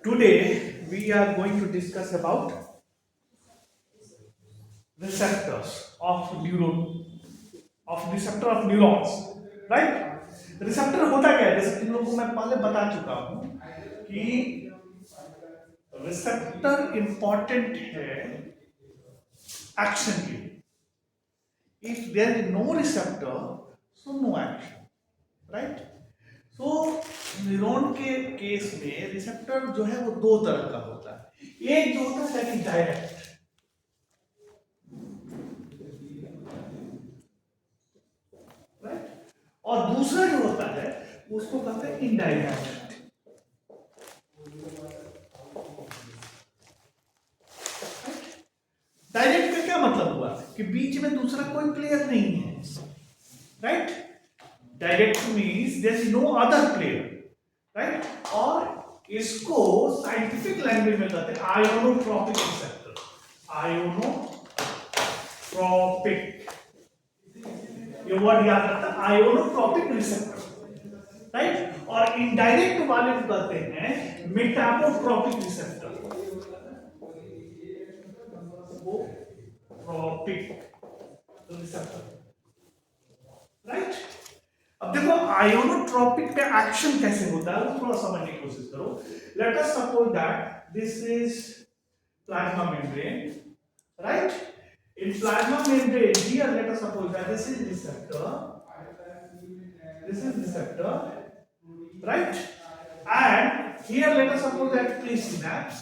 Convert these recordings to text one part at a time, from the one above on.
Today we are going to discuss about receptors of receptor of neurons, right? Receptor होता क्या है? जैसे तुम लोगों को मैं पहले बता चुका हूं कि रिसेप्टर इंपॉर्टेंट है एक्शन के लिए. If there is no receptor so no action, right? So neuron के केस में रिसेप्टर जो है वो दो तरह का होता है. एक जो होता है डायरेक्ट, राइट, और दूसरा जो होता है उसको कहते हैं इनडायरेक्ट. डायरेक्ट का क्या मतलब हुआ कि बीच में दूसरा कोई प्लेयर नहीं है, right? Direct means there is no other player, right? और इसको साइंटिफिक लैंग्वेज में कहते हैं आयोनोट्रोपिक रिसेप्टर. आयोनोट्रोपिक, ये वर्ड याद रखना, आयोनोट्रोपिक रिसेप्टर, राइट? और इनडायरेक्ट वाले को कहते हैं मेटाबोट्रोपिक रिसेप्टर. Trophic receptor, right? अब देखो आयोनोट्रोपिक का एक्शन कैसे होता है वो थोड़ा समझने की कोशिश करो. Let us suppose that this is plasma membrane, right? In plasma membrane, here let us suppose that this is receptor, right? And here let us suppose that presynapse,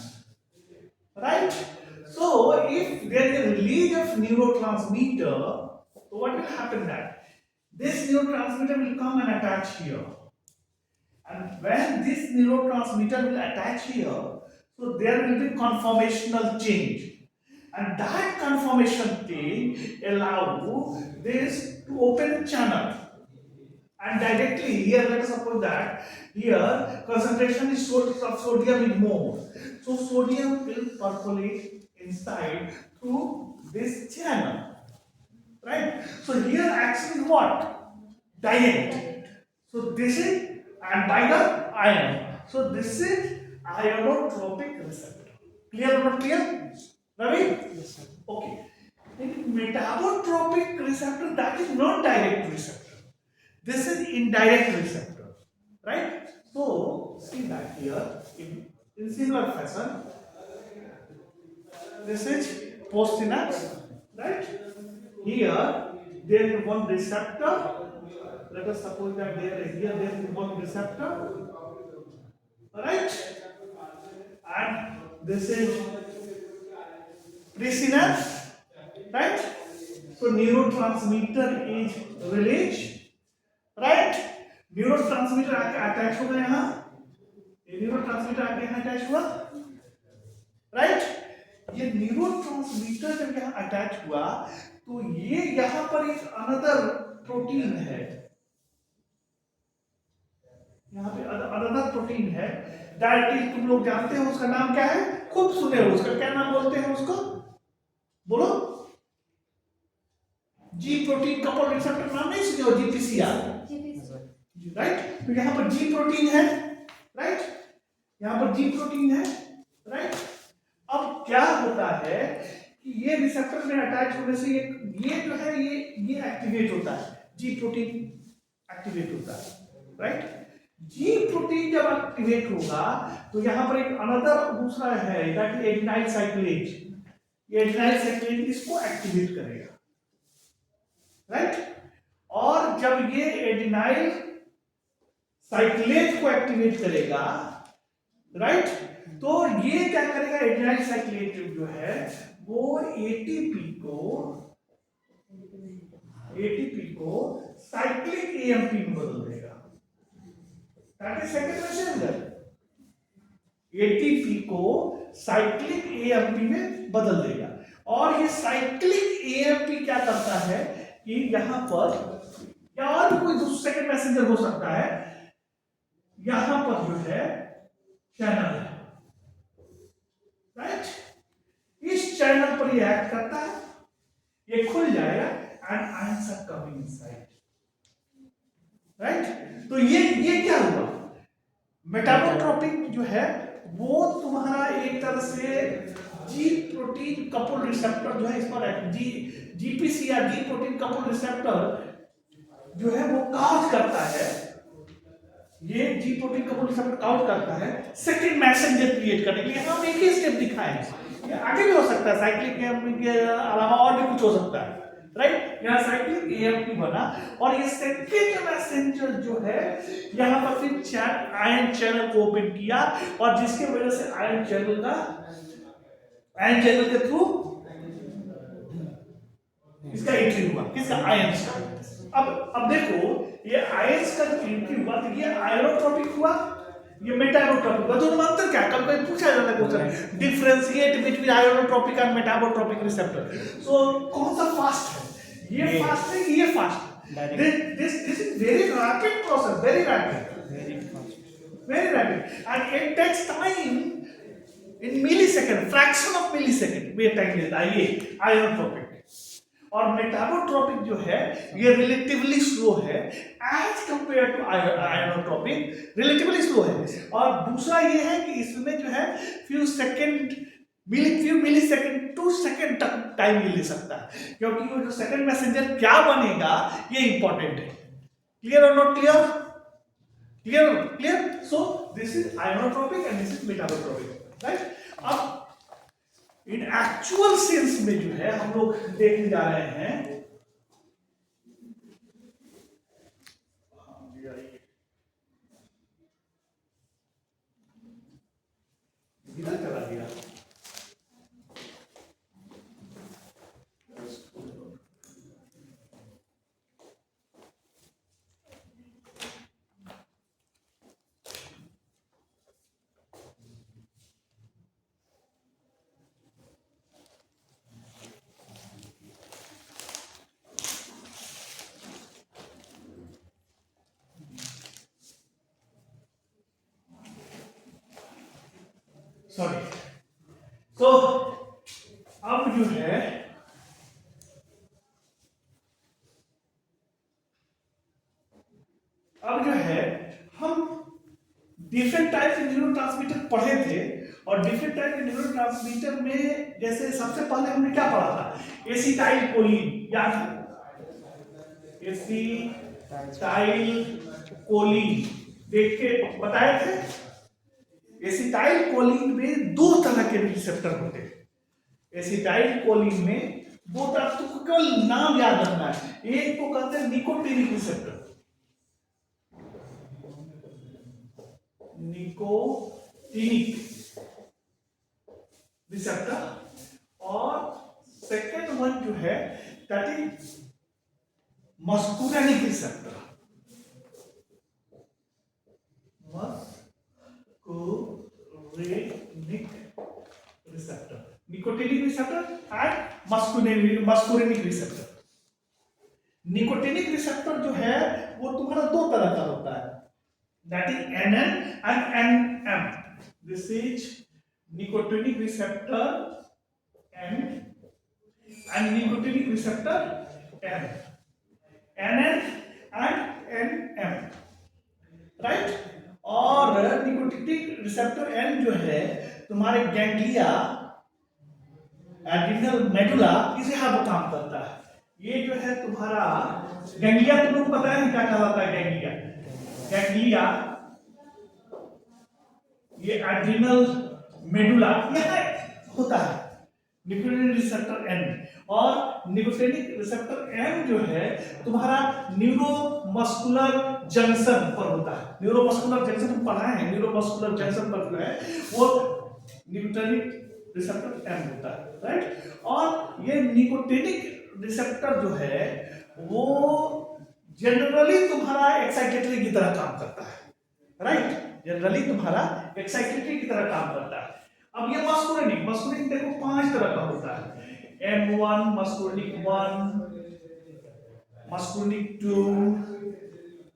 right? So if there is a release of neurotransmitter, so what will happen that this neurotransmitter will come and attach here, and when this neurotransmitter will attach here, so there will be conformational change. And that conformation change allow this to open channel, and directly here let us suppose that here concentration is of sodium is more, so sodium will percolate inside through this channel, right? So here action is what? Direct. So this is, and by the ion, so this is ionotropic receptor. Clear or not clear? Ravi? Yes, sir. Okay. Metabotropic receptor, that is not direct receptor. This is indirect receptor, right? So see that here in similar fashion. This is postsynapse, right? Here there is one receptor. Let us suppose that there is one receptor, right? And this is presynapse, right? So neurotransmitter is released, right? Neurotransmitter attach हो गया यहाँ, ये neurotransmitter आके यहाँ attach हुआ, right? ये neurotransmitter जब यहाँ attach हुआ तो ये यहाँ पर एक another प्रोटीन है, यहाँ पे another प्रोटीन है. डायरेक्टली तुम लोग जानते हो उसका नाम क्या है? खूब सुने हो उसका, क्या नाम बोलते हैं उसको? बोलो. जी प्रोटीन कपल रिसेप्टर नाम नहीं सुने हो? GPCR, right? तो यहाँ पर जी प्रोटीन है, राइट? यहाँ पर जी प्रोटीन है, राइट? अब क्या होता है कि ये रिसेप्टर में अटैच होने से ये जो है ये एक्टिवेट होता है, जी प्रोटीन एक्टिवेट होता है, राइट? जी प्रोटीन जब एक्टिवेट होगा तो यहाँ पर एक अनदर दूसरा है दैट इज एडिनाइल साइक्लेज. ये एडिनाइल साइक्लेज इसको एक्टिवेट करेगा, राइट? और जब ये एडिनाइल साइक्लेज को एक्टिवेट करेगा, राइट, तो ये क्या करेगा? एडिनाइल साइक्लेज जो है वो एटीपी को साइक्लिक एएमपी में बदल देगा. That is second messenger. ATP को साइक्लिक एएमपी में बदल देगा. और ये साइक्लिक एएमपी क्या करता है कि यहां पर या और कोई दूसरा सेकंड मैसेंजर हो सकता है, यहां पर जो है चैनल है, राइट? इस चैनल पर ये एक्ट करता है, ये खुल जाएगा and ions are coming inside, right? तो ये क्या हुआ? मेटाबोट्रोपिक जो है वो तुम्हारा एक तरह से जी प्रोटीन कपल रिसेप्टर जो है इस पर जीपीसी या जी प्रोटीन कपल रिसेप्टर जो है वो काउंट करता है, ये जी प्रोटीन कपल रिसेप्टर काउंट करता है सेकंड मैसेंजर क्रिएट करने के लिए। हम एक ही स्टेप दिखाएं, ये आगे भी हो सकता है, साइक्लिक के अलावा और भी कुछ हो सकता है, राइट। यहाँ साइक्लिक एएमपी बना और ये सेकंड मैसेंजर जो है यहाँ पर फिर आयन चैनल को ओपन किया और जिसके वजह से आयन चैनल के थ्रू इसका एंट्री हुआ, किसका, आयंस का। अब देखो ये आयंस का एंट्री हुआ तो ये आयनोट्रोपिक हुआ, ये मेटाबोट्रोपिक हुआ। दोनों में अंतर क्या है? कल कोई पूछा जाता है question, differentiate between ionotropic and metabotropic receptor. So कौन सा फास्ट है? ये फास्ट है कि ये फास्ट है? This is very rapid process, very rapid and it takes time in millisecond, fraction of millisecond में टाइम लेता है ये आयनोट्रोपिक। और मेटाबोट्रोपिक जो है ये रिलेटिवली स्लो है as compare to ionotropic, relatively slow है। और दूसरा ये है कि इसमें जो है few millisecond to second तक टाइम ले सकता है, क्योंकि वो जो सेकंड मैसेंजर क्या बनेगा ये इंपॉर्टेंट है। क्लियर और not clear? Clear. So this is ionotropic and this is metabotropic, right. अब इन एक्चुअल सेंस में जो है हम लोग देखने जा रहे हैं, इधर चला दिया, सॉरी। तो अब जो है हम डिफरेंट टाइप के न्यूरोट्रांसमीटर पढ़े थे और डिफरेंट टाइप के न्यूरोट्रांसमीटर में जैसे सबसे पहले हमने क्या पढ़ा था? एसिटाइल कोलिन, याद है? एसिटाइल कोलिन देख के बताए थे। एसिटाइल कोलिन में दो तरह के रिसेप्टर होते हैं। एसिटाइल कोलिन में दो तरह, तो केवल नाम याद रखना है। एक को कहते हैं निकोटिनिक रिसेप्टर, निकोटिनिक रिसेप्टर, और सेकेंड वन जो है that is muscarinic receptor, nicotinic receptor and muscarinic receptor. Nicotinic receptor जो है वो तुम्हारा दो तरह का होता है, that is NN and NM। This is nicotinic receptor and nicotinic receptor N, NN and NM, right. और निकोटिनिक रिसेप्टर N जो है तुम्हारे गैंग्लिया, एड्रिनल मेडुला, इसे हब काम करता है। ये जो है तुम्हारा गैंग्लिया, तुम लोग पता है क्या कहलाता है? गैंग्लिया ये एड्रिनल मेडुला यहाँ होता है निकोटिनिक रिसेप्टर N। और निकोटिनिक रिसेप्टर N जो है तुम्हारा न्यूरोमस्कुलर जंक्शन पर होता है। न्यूरोमस्कुलर जंक्शन तुम पढ़ाए हैं, न्यूरोमस्कुलर जंक्शन पर जो है वो निकोटिनिक रिसेप्टर M होता है, राइट। और ये निकोटिनिक रिसेप्टर जो है वो जनरली तुम्हारा एक्साइटेटरी की तरह काम करता है, राइट। जनरली तुम्हारा एक्साइटेटरी की तरह काम करता है। अब ये मस्कुरेनिक देखो 5 तरह का होता है। M1, muscarinic 1, muscarinic 2,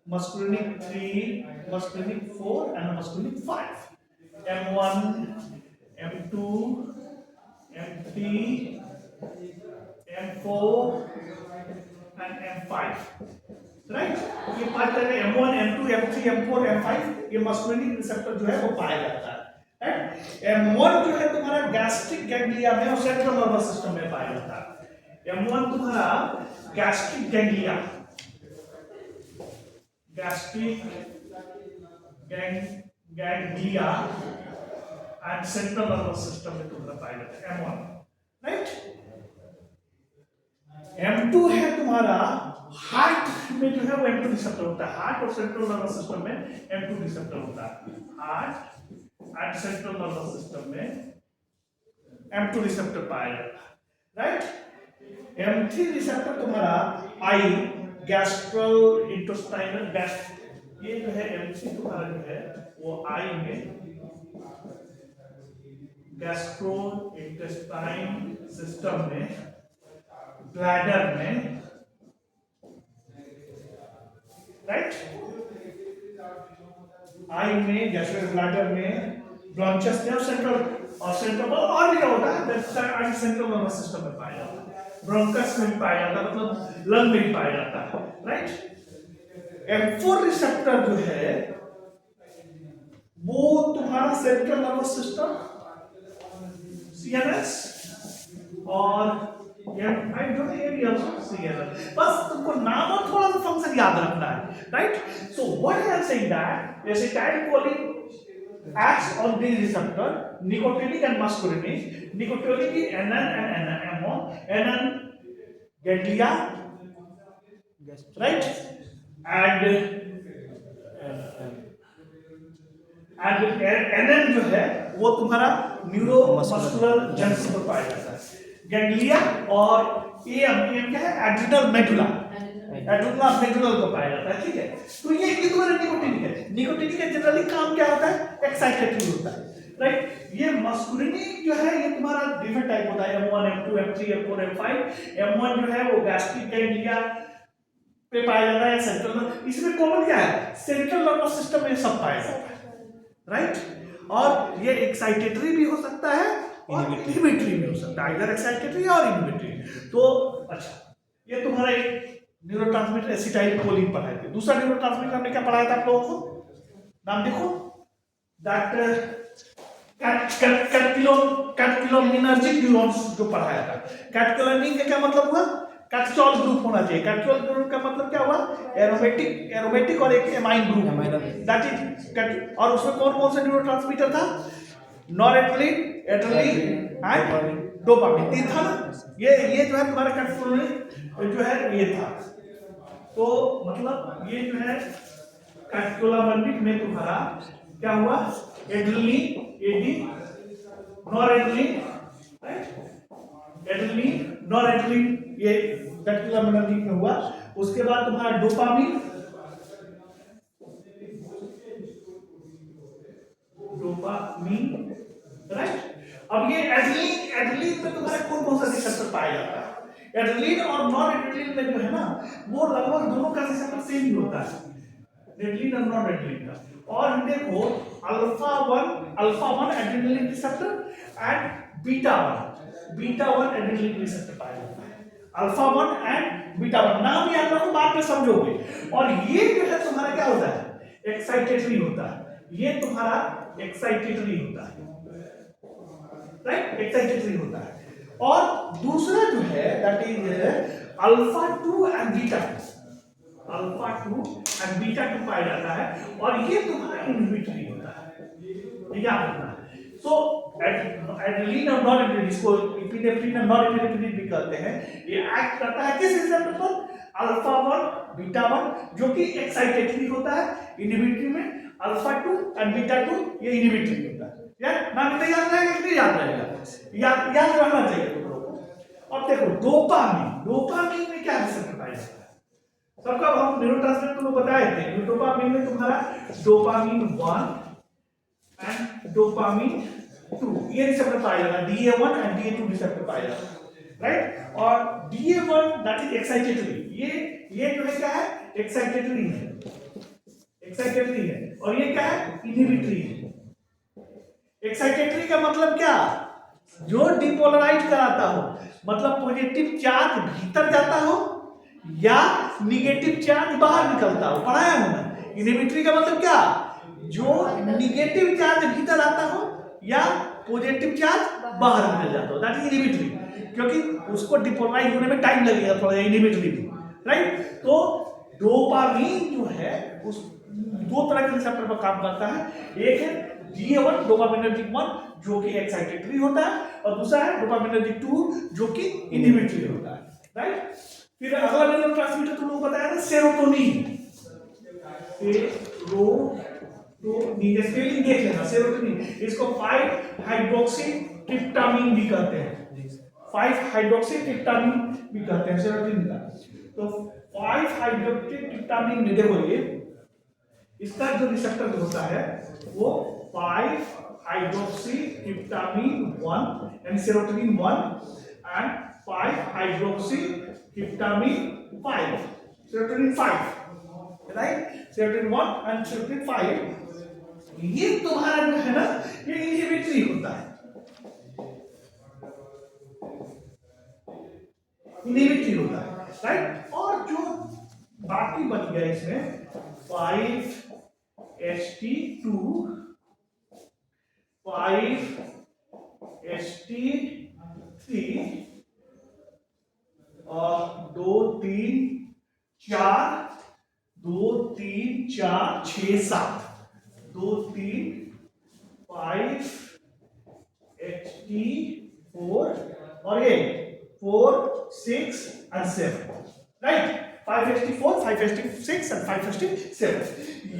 muscarinic 3, muscarinic 4 and muscarinic 5। M1, M2, M3, M4 and M5, right. ये 5 तरह के M1, M2, M3, M4, M5 ये मस्कुरेनिक रिसेप्टर जो है वो पाया जाता है, M1 जो है तुम्हारा गैस्ट्रिक गैंग्लिया में और सेंट्रल नर्वस सिस्टम में पाया जाता है। M1 तुम्हारा gastric ganglia, gastric ganglia and central nervous system में तुम्हारा पाया जाता है M1, राइट। M2 है तुम्हारा हार्ट में जो है वो M2 रिसेप्टर होता है। हार्ट और सेंट्रल नर्वस सिस्टम में M2 रिसेप्टर होता है। Heart and central nervous system में M2 रिसेप्टर पाया जाता है, राइट। M3 रिसेप्टर तुम्हारा आई, गैस्ट्रल इंटेस्टाइनल गैस, ये जो है M3 तुम्हारा जो है वो आई में गैस्ट्रो इंटेस्टाइन सिस्टम में, ब्लैडर में, राइट। आई में, गैस्ट्रो ब्लैडर में, ब्रोंचस में और सेंट्रल और भी होता है सेंट्रल नर्वस सिस्टम में पाया जाता है। ब्रोंकस में भी पाया जाता है, मतलब लंग में भी पाया जाता है, राइट। M4 रिसेप्टर जो है वो तुम्हारा सेंट्रल नर्वस सिस्टम CNS और बस तुमको नाम और थोड़ा सा फंक्शन याद रखना है, right. So what I am saying that acetylcholine acts on these receptor, nicotinic and muscarinic. Nicotinic is NN and NMO, NN ganglia, right, and NN जो है वो तुम्हारा न्यूरो मस्कुलर जंक्शन पर पाया जाता है। गैंग्लिया और AM क्या है, एड्रिनल मेडुला, एड्रिनल मेडुला को पाया जाता है, ठीक है। तो ये तुम्हारा निकोटिनिक है। निकोटिनिक का जनरली काम क्या होता है, एक्साइटेटरी होता है, राइट। ये मस्कुलिनिक जो है ये तुम्हारा डिफरेंट टाइप होता है, M1 M2 M3 M4 M5। M1 जो है वो गैस्ट्रिक गैंग्लिया पे पाया जाता है, सेंट्रल, इसमें कॉमन क्या है, सेंट्रल नर्वस सिस्टम में सब पाया जाता है, राइट। और ये एक्साइटेटरी भी हो सकता है और इनहिबिटरी भी हो सकता है, इधर एक्साइटेटरी और इनहिबिटरी। तो अच्छा, ये तुम्हारा एक न्यूरोट्रांसमीटर एसिटाइलकोलिन पढ़ाए थे। दूसरा न्यूरोट्रांसमीटर हमने क्या पढ़ाया था आप लोगों को, नाम देखो, दैट कैटेकोलिनर्जिक न्यूरॉन्स जो पढ़ाया था। कैटेकोलिन का क्या मतलब हुआ, कैटचॉल ग्रुप होना चाहिए। कैटचॉल ग्रुप का मतलब क्या हुआ, एरोमेटिक और एक एमाइन ग्रुप, दैट इज। और उसमें कौन कौन सा न्यूरोट्रांसमीटर था, नॉरएड्रेनालिन, एड्रेनालिन एंड डोपामिन, तीन था ना। ये जो है तुम्हारा कैटेकोलिन जो है ये था। तो मतलब ये जो है कैटेकोलिन में तुम्हारा क्या हुआ, adrenaline, AD, noradrenaline, right, adrenaline, noradrenaline, ये कैटेकोलिन में हुआ। उसके बाद तुम्हारा डोपामिन, राइट। अब ये एड्रेनालिन में तुम्हारा कौन कौन सा रिसेप्टर पाया जाता है, एड्रेनालिन और नॉन एड्रेनालिन में जो है ना वो लगभग दोनों का रिसेप्टर सेम ही होता है, एड्रेनालिन और नॉन एड्रेनालिन का। और देखो alpha 1 adrenaline receptor and beta 1 adrenaline receptor पाया जाता है। अल्फा 1 एंड बीटा 1 नाम याद रखो, बाद में समझोगे। और ये जो है तुम्हारा क्या होता है, एक्साइटेटरी होता है। ये तुम्हारा एक्साइटेटरी होता है, राइट, एक्साइटेटरी होता है। और दूसरा जो है that is alpha 2 and beta 2 पाया जाता है। और ये तुम्हारा इनहिबिटरी होता है, याद रखना। सो एड्रेनालिन और नॉन एड्रेनालिन, इसको एपिनेफ्रिन और नॉन एपिनेफ्रिन भी कहते हैं। ये एक्ट करता है किस रिसेप्टर पर, अल्फा 1 बीटा 1 जो कि एक्साइटेटरी होता है, इनहिबिटरी में अल्फा 2 एंड बीटा 2 ये इनहिबिटरी होता है। यार नाम तो याद रहेगा कि नहीं याद रहेगा, याद रहना चाहिए तुम लोगों को। अब देखो डोपामिन में क्या रिसेप्टर पाया जाता है, सबका हम न्यूरोट्रांसमीटर तुमको बताए थे। डोपामिन में तुम्हारा डोपामिन 1 एंड डोपामिन 2 ये रिसेप्टर पाया जाता है, DA1 एंड DA2 रिसेप्टर पाया जाता है, राइट। और DA1 दैट इज एक्साइटेटरी, ये जो है क्या है, एक्साइटेटरी है। और ये क्या है, इनहिबिटरी है। एक्साइटेटरी का मतलब क्या, जो डिपोलराइज कराता हो, मतलब पॉजिटिव चार्ज भीतर जाता हो या निगेटिव चार्ज बाहर निकलता हो, पढ़ाया हूं मैं। इनहिबिटरी का मतलब क्या, जो निगेटिव चार्ज भीतर आता हो या पॉजिटिव चार्ज बाहर निकल जाता हो, दैट इज इनहिबिटरी, क्योंकि उसको डिपोलराइज होने में टाइम लगेगा थोड़ा, इनहिबिटरी भी, राइट। तो डोपामिन जो है उस दो तरह के रिसेप्टर पर काम करता है, एक है DA1 डोपामिनर्जिक 1 जो कि एक्साइटेटरी होता है, और दूसरा है डोपामिनर्जिक 2 जो कि इनहिबिटरी होता है, राइट। फिर अगला न्यूरोट्रांसमीटर तुम लोगों को बताया था सेरोटोनिन, स्पेलिंग देख लेना, सेरोटोनिन, इसको 5 हाइड्रोक्सी ट्रिप्टामिन भी कहते हैं, 5 हाइड्रोक्सी ट्रिप्टामिन भी कहते हैं सेरोटोनिन का। तो 5 हाइड्रोक्सी ट्रिप्टामिन में देखो ये इसका जो रिसेप्टर होता है वो 5 हाइड्रोक्सी ट्रिप्टामिन 1 यानी serotonin 1 and 5 hydroxy tryptamine 5, serotonin 5, right, serotonin 1 and serotonin 5, ये तुम्हारा जो है ना ये इनहिबिटरी होता है, इनहिबिटरी होता है, राइट। और जो बाकी बन गया इसमें 5HT2 5HT3 और 2 3 4 2 3 4 6 7 2 3 5HT4 और ये 4 6 and 7, right, 5HT4 5HT6 and 5HT7,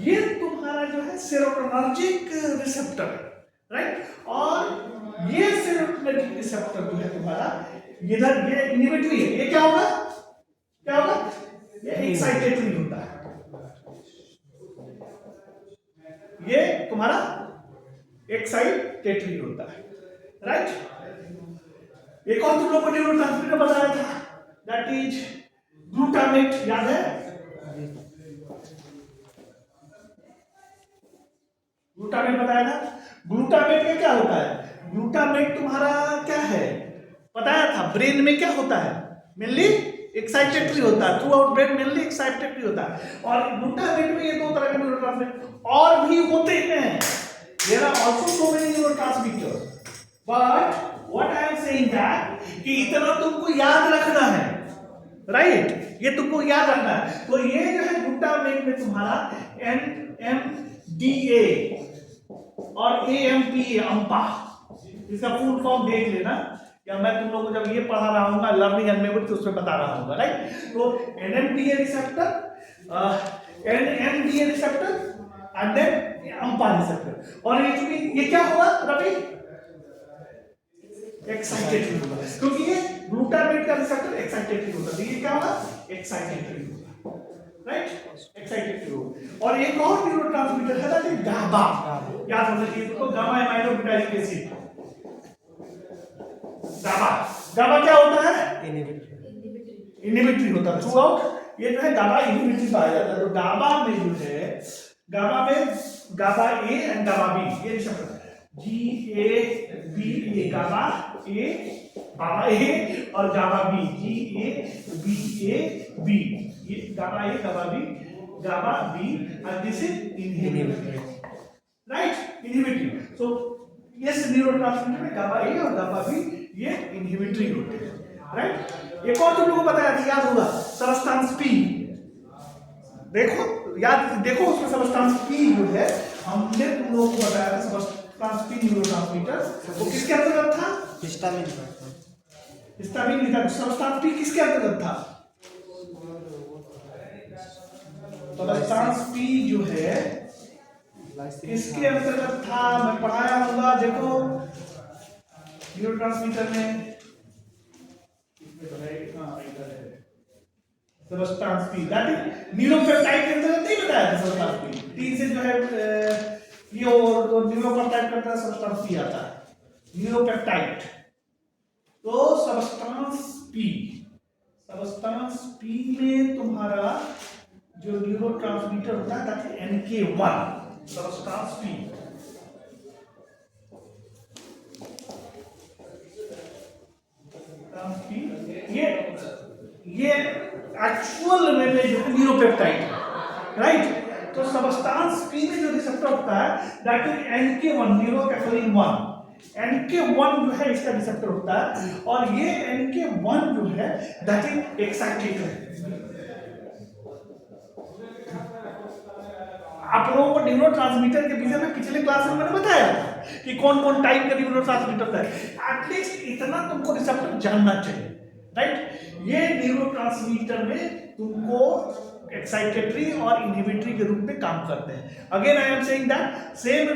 ये तुम्हारा जो है सेरोटोनर्जिक रिसेप्टर है, राइट। और ये सेरोटोनर्जिक रिसेप्टर जो है तुम्हारा इधर ये इनहिबिटरी है, ये क्या होगा, क्या होगा, ये एक्साइटेटरी होता है, ये तुम्हारा एक्साइटेटरी होता है, राइट। एक और तुम लोग को न्यूरोट्रांसमीटर बताया था, दैट इज ग्लूटामेट, याद है, ग्लूटामेट बताया था। ग्लूटामेट में क्या होता है, ग्लूटामेट तुम्हारा क्या है बताया था, ब्रेन में क्या होता है, मेनली एक्साइटेटरी होता है, through out brain mainly excitatory होता है। और ग्लूटामेट में ये दो तरह के न्यूरोट्रांसमीटर और भी होते हैं, there are also so many neurotransmitters, but what I am saying that कि इतना तुमको याद रखना है, राइट, ये तुमको याद रखना है। तो ये जो है ग्लूटामेट में तुम्हारा NMDA और AMPA, अम्पा, इसका फुल फॉर्म देख लेना, या मैं तुम लोगों को जब ये पढ़ा रहा हूँ लर्निंग एंड मेमोरी तो उसमें बता रहा हूँ, राइट। तो NMDA receptor, NMDA receptor and then AMPA receptor, और ये क्या होगा रवि, एक्साइटेटरी होगा, क्योंकि ये ग्लूटामेट का रिसेप्टर एक्साइटेटरी होता है, ये क्या होगा, एक्साइटेटरी होगा, राइट, एक्साइटेटरी होगा। और एक और न्यूरोट्रांसमीटर है दैट इज गाबा, याद होना चाहिए तो गामा एमाइलोपेप्टाइड एसिड, गाबा, गाबा क्या होता है, इनहिबिटरी होता है थ्रू आउट, ये जो है गाबा इनहिबिटरी पाया जाता है। तो गाबा में जो है, गाबा में GABA A and GABA B, ये receptor GABA, GABA A, GABA A और गाबा बी, GABA, ये GABA A GABA B and this is inhibitory, right, inhibitory. So yes, neurotransmitter में गाबा ए और गाबा बी ये inhibitory होते हैं, right. एक और तुम लोगों को बताया था, याद होगा, सबस्टांस पी, देखो याद देखो उसमें सबस्टांस पी जो है हमने तुम लोगों को बताया था, सबस्टांस पी न्यूरोट्रांसमीटर वो किसके अंतर्गत था, हिस्टामिन, हिस्टामिन नहीं था, सबस्टांस पी किसके अंतर्गत था, सबस्टांस पी जो है किसके अंतर्गत था, मैं पढ़ाया होगा, देखो न्यूरोट्रांसमीटर में substance P, that is neuropeptide के अंतर्गत नहीं बताया था, सबस्टांस पी 3 से जो है ये और न्यूरोपेप्टाइड करता है, सबस्टांस पी आता है, न्यूरोपेप्टाइड। तो सबस्टांस पी में तुम्हारा जो न्यूरोट्रांसमीटर होता है that is NK1, substance P, ये एक्चुअल में जो है न्यूरोपेप्टाइड, राइट। तो सबस्टांस पी में जो रिसेप्टर होता है दैट इज NK1 न्यूरोकैफलिन 1। NK1 जो है इसका रिसेप्टर होता है और ये NK1 जो है दैट इज एक्साइटेड है। आप लोगों को न्यूरोट्रांसमीटर के विषय में पिछले क्लास में मैंने बताया था कि कौन कौन टाइप का न्यूरोट्रांसमीटर होता है। एटलीस्ट इतना तुमको रिसेप्टर जानना चाहिए, राइट। ये न्यूरोट्रांसमीटर में तुमको एक्साइटेटरी और इनहिबिटरी के रूप में काम करते हैं। Again I am saying that same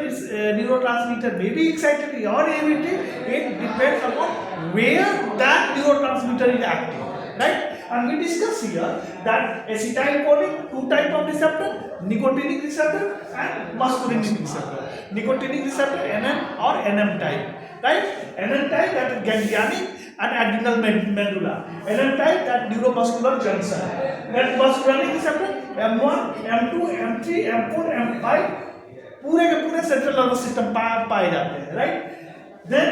neurotransmitter में भी एक्साइटेटरी और inhibitory, it depends upon where that neurotransmitter is active, right? And we discuss here that acetylcholine, two type of receptor, nicotinic receptor and muscarinic receptor. Nicotinic receptor NN or NM type, right? NN type that is ganglionic and adrenal medulla. NM type that neuromuscular junction. That muscarinic receptor M1, M2, M3, M4, M5 पूरे के पूरे central nervous system पाए जाते हैं, right? Then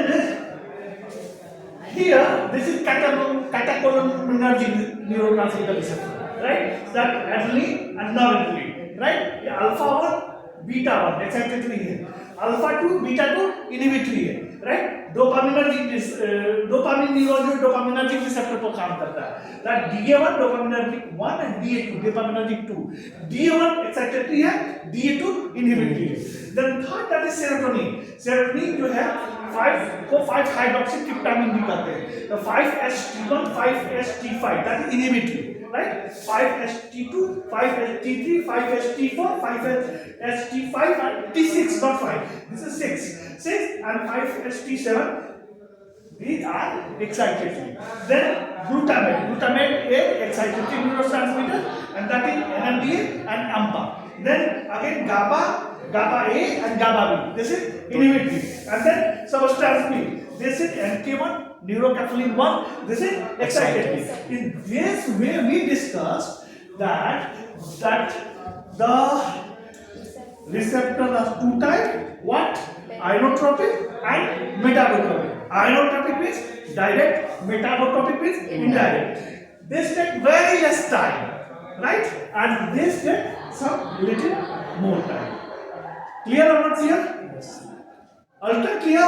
here, this is catecholaminergic neurotransmitter receptor, right? That adrenaline and noradrenaline, right? ये alpha 1, beta 1 excitatory है, alpha 2, beta 2 inhibitory है, right? Dopamine neuron dopaminergic receptor पर काम करता है। That DA1 dopaminergic 1 and DA2 dopaminergic 2। DA1 excitatory है, DA2 inhibitory है। Then third that is serotonin। Serotonin जो है 5 हाइड्रोक्सीट्रिप्टामिन भी कहते हैं। The 5-HT1, 5-HT5 that is inhibitory, right? 5-HT2, 5-HT3, 5-HT4, 5-HT5 and T6 not 5. This is 6 and 5-HT7. These are excitatory. Then glutamate is excitatory neurotransmitter and that is NMDA and AMPA. Then again GABA A and GABA B. This is inhibitory. And then substance B. This is NK1 neurokaphlin 1. This is excitatory. In this way we discussed that the receptors are two types. What? Ionotropic and metabotropic. Ionotropic means direct, metabotropic means indirect. This take very less time, right? And this take some little more time. Clear or not clear? Ultra clear?